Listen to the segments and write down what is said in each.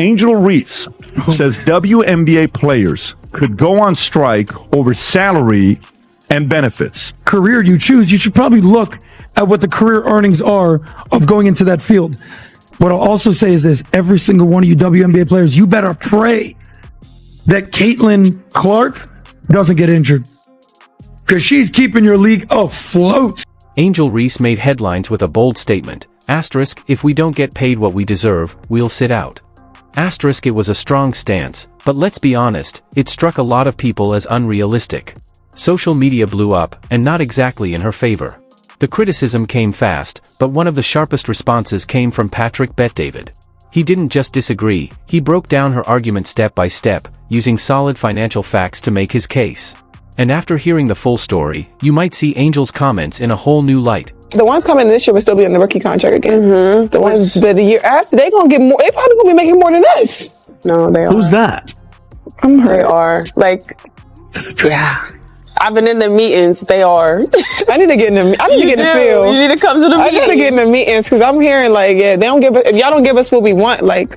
Angel Reese says WNBA players could go on strike over salary and benefits. Career you choose, you should probably look at what the career earnings are of going into that field. What I'll also say is this: every single one of you WNBA players, you better pray that Caitlin Clark doesn't get injured, because she's keeping your league afloat. Angel Reese made headlines with a bold statement. Asterisk, if we don't get paid what we deserve, we'll sit out. Asterisk, it was a strong stance, but let's be honest, it struck a lot of people as unrealistic. Social media blew up, and not exactly in her favor. The criticism came fast, but one of the sharpest responses came from Patrick Bet-David. He didn't just disagree, he broke down her argument step by step, using solid financial facts to make his case. And after hearing the full story, you might see Angel's comments in a whole new light. The ones coming this year will still be on the rookie contract again. Mm-hmm. The ones that the year after, they're gonna get more. They probably gonna be making more than us. No, they are. Who's that? I'm hurt. They are. Like, yeah. I've been in the meetings. They are. I need to get in the. I need to get in the field. You need to come to the meetings. I gotta get in the meetings because I'm hearing like, yeah, they don't give us. If y'all don't give us what we want, like,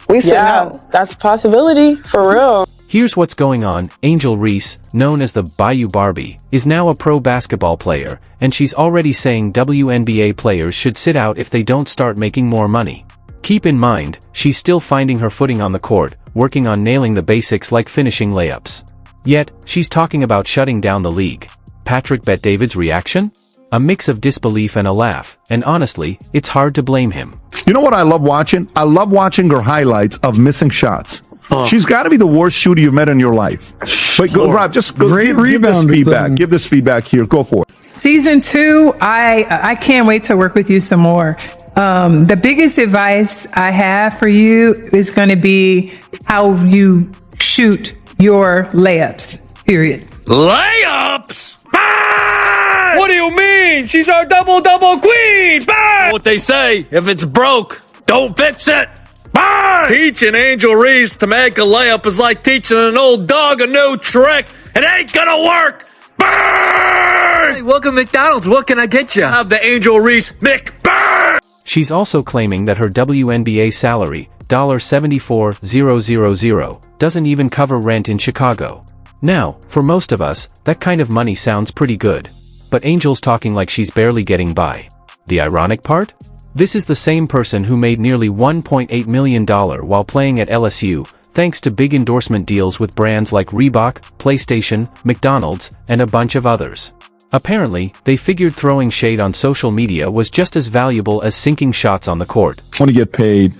we sit out. That's a possibility for real. Here's what's going on. Angel Reese, known as the Bayou Barbie, is now a pro basketball player, and she's already saying WNBA players should sit out if they don't start making more money. Keep in mind, she's still finding her footing on the court, working on nailing the basics like finishing layups. Yet, she's talking about shutting down the league. Patrick Bet-David's reaction? A mix of disbelief and a laugh, and honestly, it's hard to blame him. You know what I love watching? I love watching her highlights of missing shots. She's got to be the worst shooter you've met in your life. But go, Rob, just go, give this feedback. Give this feedback here. Go for it. Season 2, I can't wait to work with you some more. The biggest advice I have for you is going to be how you shoot your layups, period. Layups? Bang! What do you mean? She's our double-double queen! Bang! What they say, if it's broke, don't fix it! Bang! Teaching Angel Reese to make a layup is like teaching an old dog a new trick. It ain't gonna work! Bang! Hey, welcome to McDonald's. What can I get you? Have the Angel Reese McBang! She's also claiming that her WNBA salary, $74,000, doesn't even cover rent in Chicago. Now, for most of us, that kind of money sounds pretty good. But Angel's talking like she's barely getting by. The ironic part? This is the same person who made nearly $1.8 million while playing at LSU, thanks to big endorsement deals with brands like Reebok, PlayStation, McDonald's, and a bunch of others. Apparently, they figured throwing shade on social media was just as valuable as sinking shots on the court. Want to get paid.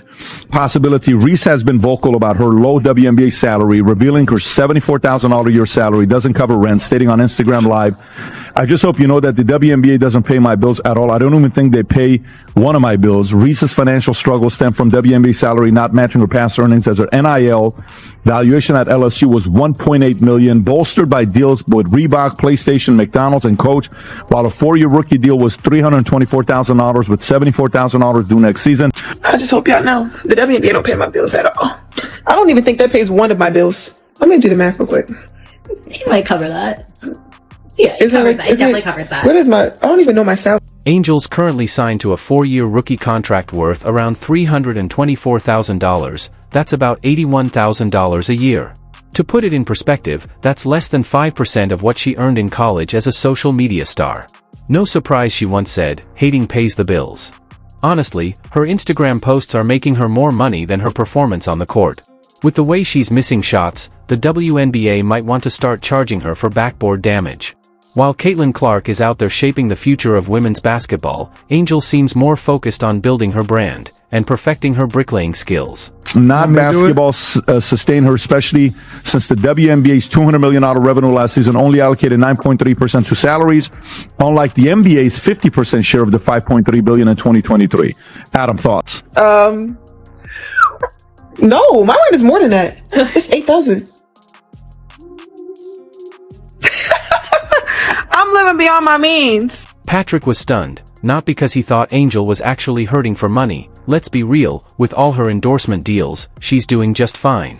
Possibility. Reese has been vocal about her low WNBA salary, revealing her $74,000 a year salary doesn't cover rent, stating on Instagram Live, I just hope you know that the WNBA doesn't pay my bills at all. I don't even think they pay one of my bills. Reese's financial struggles stem from WNBA salary not matching her past earnings, as her NIL valuation at LSU was $1.8 million, bolstered by deals with Reebok, PlayStation, McDonald's, and Coach, while a 4-year rookie deal was $324,000 with $74,000 due next season. I just hope y'all know the WNBA don't pay my bills at all. I don't even think that pays one of my bills. Let me do the math real quick. He might cover that. Yeah, it definitely covers that. What is I don't even know my salary. Angel's currently signed to a 4-year rookie contract worth around $324,000. That's about $81,000 a year. To put it in perspective, that's less than 5% of what she earned in college as a social media star. No surprise she once said, hating pays the bills. Honestly, her Instagram posts are making her more money than her performance on the court. With the way she's missing shots, the WNBA might want to start charging her for backboard damage. While Caitlin Clark is out there shaping the future of women's basketball, Angel seems more focused on building her brand and perfecting her bricklaying skills. Non-basketball sustained her, especially since the WNBA's $200 million revenue last season only allocated 9.3% to salaries, unlike the NBA's 50% share of the $5.3 billion in 2023. Adam, thoughts? No, my rent is more than that. It's $8,000. I'm living beyond my means. Patrick was stunned, not because he thought Angel was actually hurting for money. Let's be real, with all her endorsement deals, she's doing just fine.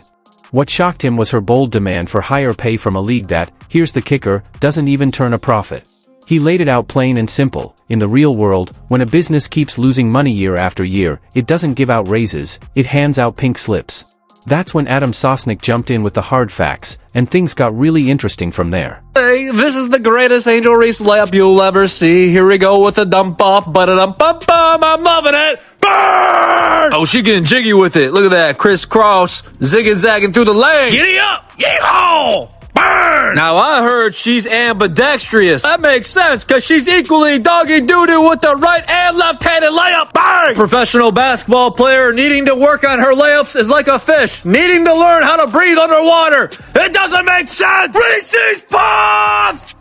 What shocked him was her bold demand for higher pay from a league that, here's the kicker, doesn't even turn a profit. He laid it out plain and simple: In the real world, when a business keeps losing money year after year, it doesn't give out raises, it hands out pink slips. That's when Adam Sosnick jumped in with the hard facts, and things got really interesting from there. Hey, this is the greatest Angel Reese layup you'll ever see. Here we go with the dump off, ba-da-dum-bum-bum. I'm loving it. Burn! Oh, she getting jiggy with it. Look at that. Crisscross, zigging-zagging through the lane. Giddy up! Yeehaw! Burn! Now, I heard she's ambidextrous. That makes sense, because she's equally doggy-doo-doo with the right and left-handed layup. Bang! Professional basketball player needing to work on her layups is like a fish needing to learn how to breathe underwater. It doesn't make sense! Reese's Puffs!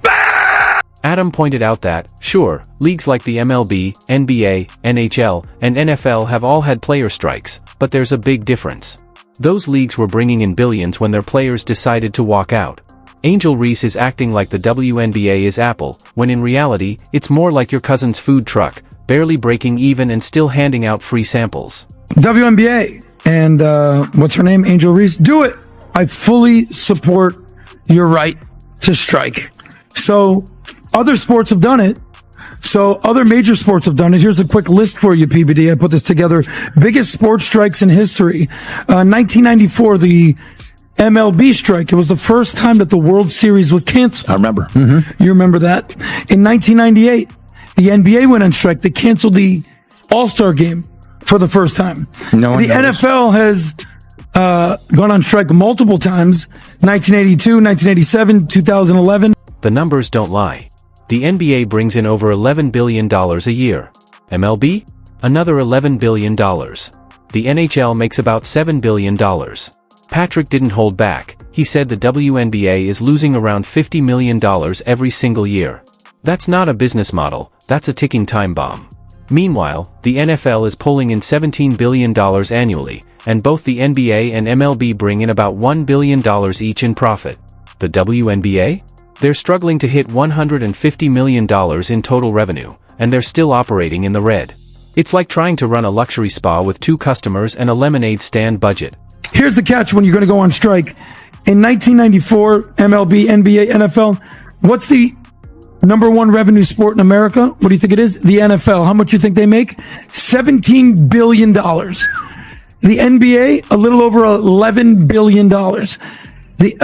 Bang! Adam pointed out that, sure, leagues like the MLB, NBA, NHL, and NFL have all had player strikes, but there's a big difference. Those leagues were bringing in billions when their players decided to walk out. Angel Reese is acting like the WNBA is Apple, when in reality, it's more like your cousin's food truck, barely breaking even and still handing out free samples. WNBA and what's her name? Angel Reese. Do it. I fully support your right to strike. So other sports have done it. So other major sports have done it. Here's a quick list for you, PBD. I put this together. Biggest sports strikes in history. 1994, the MLB strike. It was the first time that the World Series was canceled. I remember. You remember that? In 1998, the NBA went on strike. They canceled the All-Star game for the first time. The NFL has gone on strike multiple times. 1982, 1987, 2011. The numbers don't lie. The NBA brings in over $11 billion a year. MLB? Another $11 billion. The NHL makes about $7 billion. Patrick didn't hold back. He said the WNBA is losing around $50 million every single year. That's not a business model, that's a ticking time bomb. Meanwhile, the NFL is pulling in $17 billion annually, and both the NBA and MLB bring in about $1 billion each in profit. The WNBA? They're struggling to hit $150 million in total revenue, and they're still operating in the red. It's like trying to run a luxury spa with 2 customers and a lemonade stand budget. Here's the catch when you're going to go on strike. In 1994, MLB, NBA, NFL, what's the number one revenue sport in America? What do you think it is? The NFL. How much do you think they make? $17 billion. The NBA, a little over $11 billion. The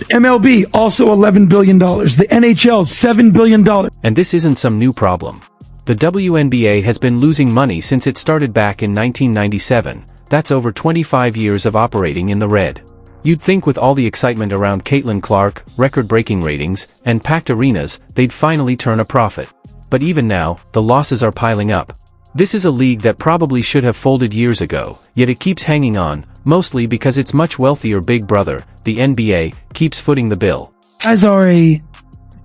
MLB, also $11 billion. The NHL, $7 billion. And this isn't some new problem. The WNBA has been losing money since it started back in 1997. That's over 25 years of operating in the red. You'd think with all the excitement around Caitlin Clark, record-breaking ratings, and packed arenas, they'd finally turn a profit. But even now, the losses are piling up. This is a league that probably should have folded years ago, yet it keeps hanging on, mostly because its much wealthier big brother, the NBA, keeps footing the bill. Guys are a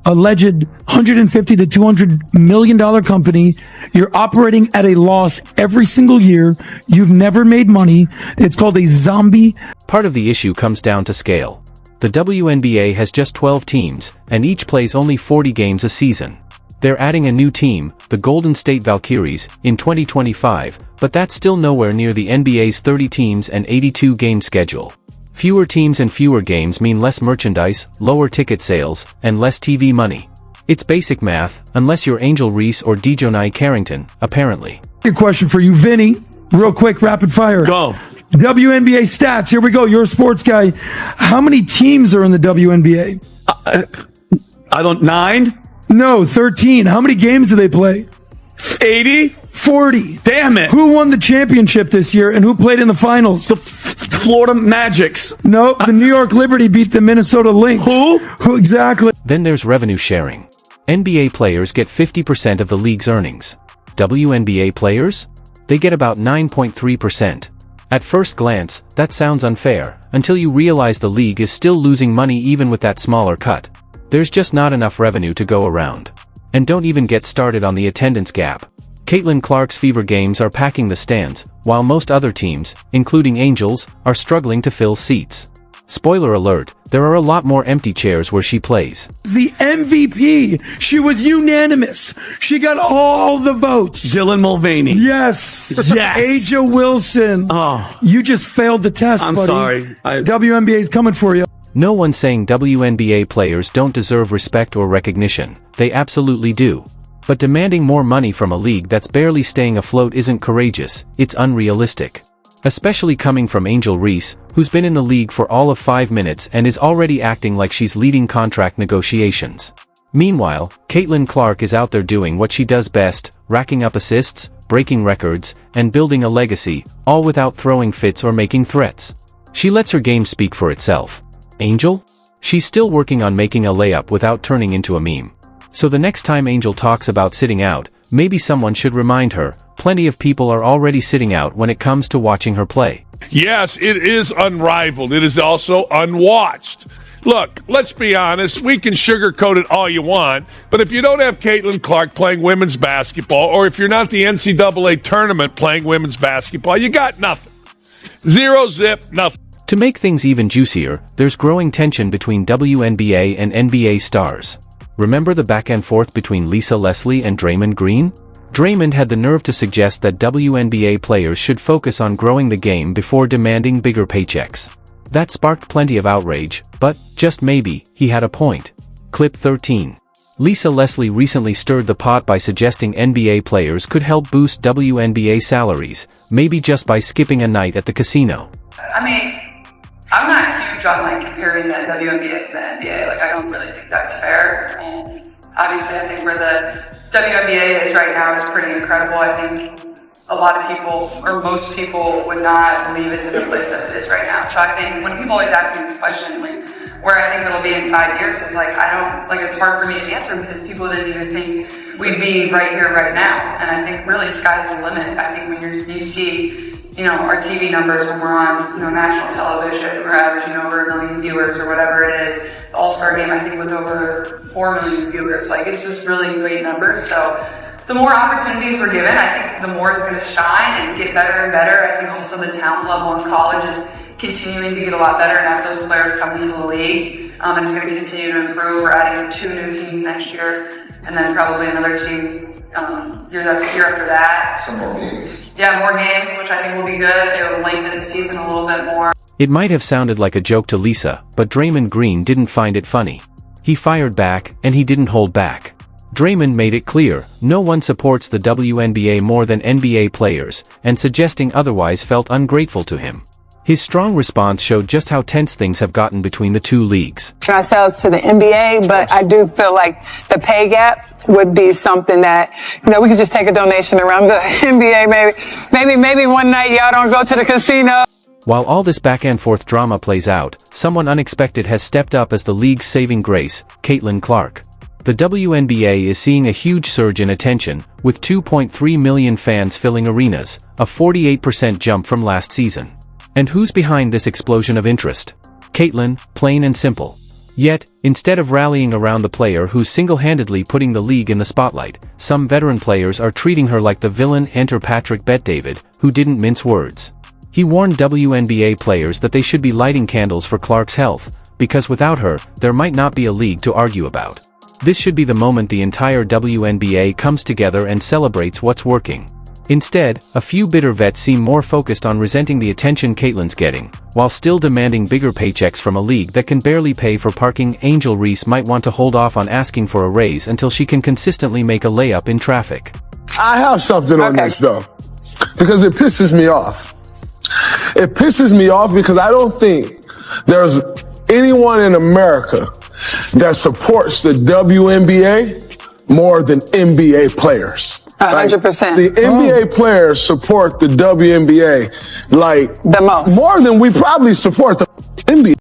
alleged $150 to $200 million company. You're operating at a loss every single year. You've never made money. It's called a zombie. Part of the issue comes down to scale. The WNBA has just 12 teams, and each plays only 40 games a season. They're adding a new team, the Golden State Valkyries, in 2025, but that's still nowhere near the NBA's 30 teams and 82-game schedule. Fewer teams and fewer games mean less merchandise, lower ticket sales, and less TV money. It's basic math, unless you're Angel Reese or Dejonai Carrington, apparently. Your question for you, Vinny. Real quick, rapid fire. Go. WNBA stats. Here we go. You're a sports guy. How many teams are in the WNBA? 9? No, 13. How many games do they play? 80? 40. Damn it. Who won the championship this year and who played in the finals? The Florida Magics. No, the New York Liberty beat the Minnesota Lynx. Who? Exactly. Then there's revenue sharing. NBA players get 50% of the league's earnings. WNBA players? They get about 9.3%. At first glance, that sounds unfair, until you realize the league is still losing money even with that smaller cut. There's just not enough revenue to go around. And don't even get started on the attendance gap. Caitlin Clark's Fever games are packing the stands, while most other teams, including Angels, are struggling to fill seats. Spoiler alert, there are a lot more empty chairs where she plays. The MVP. She was unanimous. She got all the votes. Dylan Mulvaney. Yes. Yes. Aja Wilson. Oh. You just failed the test, I'm buddy. sorry. WNBA is coming for you. No one's saying WNBA players don't deserve respect or recognition, they absolutely do. But demanding more money from a league that's barely staying afloat isn't courageous, it's unrealistic. Especially coming from Angel Reese, who's been in the league for all of 5 minutes and is already acting like she's leading contract negotiations. Meanwhile, Caitlin Clark is out there doing what she does best, racking up assists, breaking records, and building a legacy, all without throwing fits or making threats. She lets her game speak for itself. Angel? She's still working on making a layup without turning into a meme. So the next time Angel talks about sitting out, maybe someone should remind her, plenty of people are already sitting out when it comes to watching her play. Yes, it is unrivaled. It is also unwatched. Look, let's be honest, we can sugarcoat it all you want, but if you don't have Caitlin Clark playing women's basketball, or if you're not the NCAA tournament playing women's basketball, you got nothing. Zero zip, nothing. To make things even juicier, there's growing tension between WNBA and NBA stars. Remember the back and forth between Lisa Leslie and Draymond Green? Draymond had the nerve to suggest that WNBA players should focus on growing the game before demanding bigger paychecks. That sparked plenty of outrage, but, just maybe, he had a point. Clip 13. Lisa Leslie recently stirred the pot by suggesting NBA players could help boost WNBA salaries, maybe just by skipping a night at the casino. I mean, I'm not huge on comparing the WNBA to the NBA. I don't really think that's fair. And obviously, I think where the WNBA is right now is pretty incredible. I think a lot of people, or most people, would not believe it's in the place that it is right now. So I think when people always ask me this question, where I think it'll be in 5 years, it's it's hard for me to answer because people didn't even think we'd be right here, right now. And I think really sky's the limit. I think when you see, our TV numbers when we're on, national television, we're averaging over 1 million viewers or whatever it is. The All-Star game, I think, was over 4 million viewers. It's just really great numbers. So the more opportunities we're given, I think the more it's going to shine and get better and better. I think also the talent level in college is continuing to get a lot better, and as those players come into the league, and it's going to continue to improve. We're adding 2 new teams next year, and then probably another team year after that. Some more games. Yeah, more games, which I think will be good. It will lengthen the season a little bit more. It might have sounded like a joke to Lisa, but Draymond Green didn't find it funny. He fired back, and he didn't hold back. Draymond made it clear, no one supports the WNBA more than NBA players, and suggesting otherwise felt ungrateful to him. His strong response showed just how tense things have gotten between the two leagues. Ourselves to the NBA, but I do feel like the pay gap would be something that, we could just take a donation around the NBA. Maybe one night y'all don't go to the casino. While all this back and forth drama plays out, someone unexpected has stepped up as the league's saving grace, Caitlin Clark. The WNBA is seeing a huge surge in attention, with 2.3 million fans filling arenas, a 48% jump from last season. And who's behind this explosion of interest? Caitlin, plain and simple. Yet, instead of rallying around the player who's single-handedly putting the league in the spotlight, some veteran players are treating her like the villain. Enter Patrick Bet-David, who didn't mince words. He warned WNBA players that they should be lighting candles for Clark's health, because without her, there might not be a league to argue about. This should be the moment the entire WNBA comes together and celebrates what's working. Instead, a few bitter vets seem more focused on resenting the attention Caitlin's getting, while still demanding bigger paychecks from a league that can barely pay for parking. Angel Reese might want to hold off on asking for a raise until she can consistently make a layup in traffic. I have something on this, though, because it pisses me off. It pisses me off because I don't think there's anyone in America that supports the WNBA more than NBA players. 100%. The NBA players support the WNBA the most. More than we probably support the